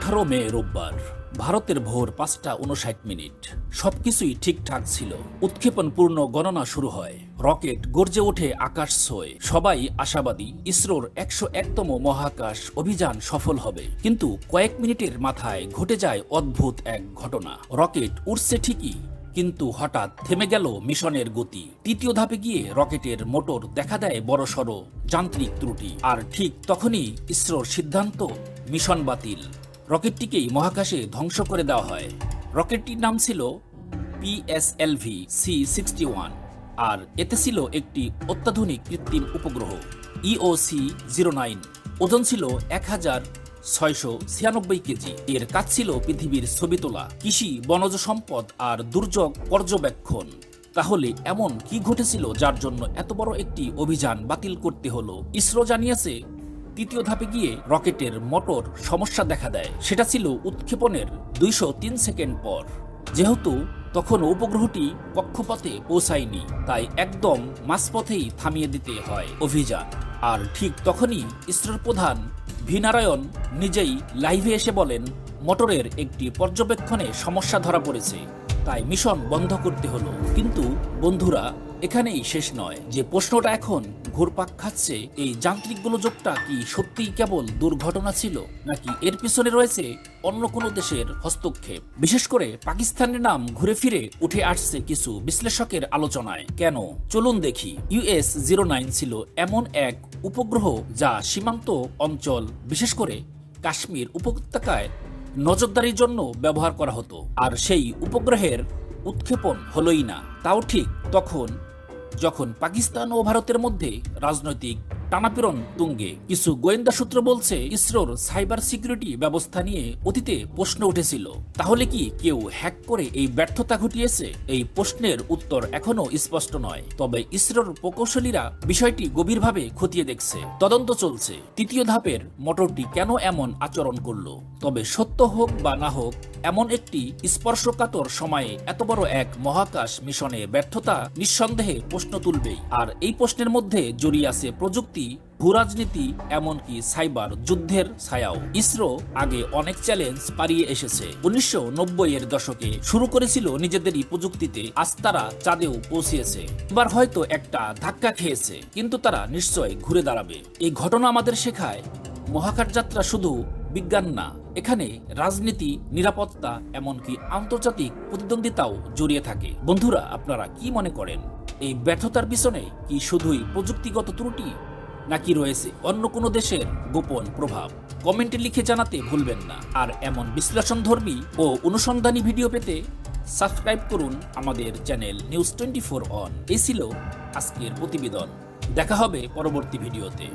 18 মে রোববার ভারতের ভোর 5:59। সবকিছুই ঠিকঠাক ছিল। উৎক্ষেপণ পূর্ণ গণনা শুরু হয়। রকেট গর্জে ওঠে আকাশ ছোঁয়। সবাই আশাবাদী ইসরোর 101তম মহাকাশ অভিযান সফল হবে। কিন্তু কয়েক মিনিটের মাথায় ঘটে যায় অদ্ভুত এক ঘটনা। রকেট উড়ছে ঠিকই, কিন্তু হঠাৎ থেমে গেল মিশনের গতি। তৃতীয় ধাপে গিয়ে রকেটের মোটর দেখা দেয় বড়সড় যান্ত্রিক ত্রুটি। আর ঠিক তখনই ইসরোর সিদ্ধান্ত, মিশন বাতিল। রকেটটিকেই মহাকাশে ধ্বংস করে দেওয়া হয়। রকেটটির নাম ছিল PSLV-C61 আর এতে ছিল একটি অত্যাধুনিক কৃত্রিম উপগ্রহ EOC-09। ওজন ছিল 1696 কেজি। এর কাজ ছিল পৃথিবীর ছবি তোলা, কৃষি, বনজ সম্পদ আর দুর্যোগ পর্যবেক্ষণ। তাহলে এমন কি ঘটেছিল যার জন্য এত বড় একটি অভিযান বাতিল করতে হলো? ইসরো জানিয়েছে, তৃতীয় ধাপে গিয়ে রকেটের মোটর সমস্যা দেখা দেয়। সেটা ছিল উৎক্ষেপণের 203 সেকেন্ড পর। যেহেতু তখন উপগ্রহটি কক্ষপথে পৌঁছায়নি, তাই একদম মাঝপথেই থামিয়ে দিতে হয় অভিযান। আর ঠিক তখনই ইসরোর প্রধান ভি নারায়ণ নিজেই লাইভে এসে বলেন, মোটরের একটি পর্যবেক্ষণে সমস্যা ধরা পড়েছে, তাই মিশন বন্ধ করতে হলো। কিন্তু বন্ধুরা, এখানেই শেষ নয়। যে প্রশ্নটা এখন ঘুরপাক খাচ্ছে, এই যান্ত্রিক গোলযোগটা কি সত্যিই কেবল দুর্ঘটনা ছিল, নাকি এর পিছনে রয়েছে অন্য কোনো দেশের হস্তক্ষেপ? বিশেষ করে পাকিস্তানের নাম ঘুরে ফিরে উঠে আসছে কিছু বিশ্লেষকের আলোচনায়। কেন? চলুন দেখি। US-09 ছিল এমন এক উপগ্রহ যা সীমান্ত অঞ্চল, বিশেষ করে কাশ্মীর উপত্যকায় নজরদারির জন্য ব্যবহার করা হতো। আর সেই উপগ্রহের উৎক্ষেপণ হলোই না, তাও ঠিক তখন যখন পাকিস্তান ও ভারতের মধ্যে রাজনৈতিক টানাপোড়েন তুঙ্গে। কিছু গোয়েন্দা সূত্র বলছে, ইসরোর সাইবার সিকিউরিটি ব্যবস্থা নিয়ে অতীতে প্রশ্ন উঠেছিল। তাহলে কি কেউ হ্যাক করে এই ব্যর্থতা ঘটিয়েছে? এই প্রশ্নের উত্তর এখনো স্পষ্ট নয়। তবে ইসরোর প্রকৌশলীরা বিষয়টি গভীরভাবে খতিয়ে দেখছে। তদন্ত চলছে তৃতীয় ধাপের মোটরটি কেন এমন আচরণ করলো। তবে সত্য হোক বা না হোক, এমন একটি স্পর্শকাতর সময়ে এত বড় এক মহাকাশ মিশনে ব্যর্থতা নিঃসন্দেহে প্রশ্ন তুলবেই। আর এই প্রশ্নের মধ্যে জড়িয়ে আছে প্রযুক্তি, ভূরাজনীতি, এমনকি সাইবার যুদ্ধের ছায়াও। ইসরো আগে অনেক চ্যালেঞ্জ পারিয়ে এসেছে। 1990-এর দশকে শুরু করেছিল নিজেদেরই প্রযুক্তিতে, আজ তারা চাঁদেও পৌঁছিয়েছে। এবার হয়তো একটা ধাক্কা খেয়েছে, কিন্তু তারা নিশ্চয় ঘুরে দাঁড়াবে। এই ঘটনা আমাদের শেখায়, মহাকাশ যাত্রা শুধু বিজ্ঞান না, এখানে রাজনীতি, নিরাপত্তা, এমনকি আন্তর্জাতিক প্রতিদ্বন্দ্বিতাও জড়িয়ে থাকে। বন্ধুরা, আপনারা কি মনে করেন? এই ব্যর্থতার পিছনে কি শুধুই প্রযুক্তিগত ত্রুটি, নাকি রয়েছে অন্য কোনো দেশের গোপন প্রভাব? কমেন্টে লিখে জানাতে ভুলবেন না। আর এমন বিশ্লেষণধর্মী ও অনুসন্ধানী ভিডিও পেতে সাবস্ক্রাইব করুন আমাদের চ্যানেল নিউজ 24 অন। এই ছিল আজকের প্রতিবেদন। দেখা হবে পরবর্তী ভিডিওতে।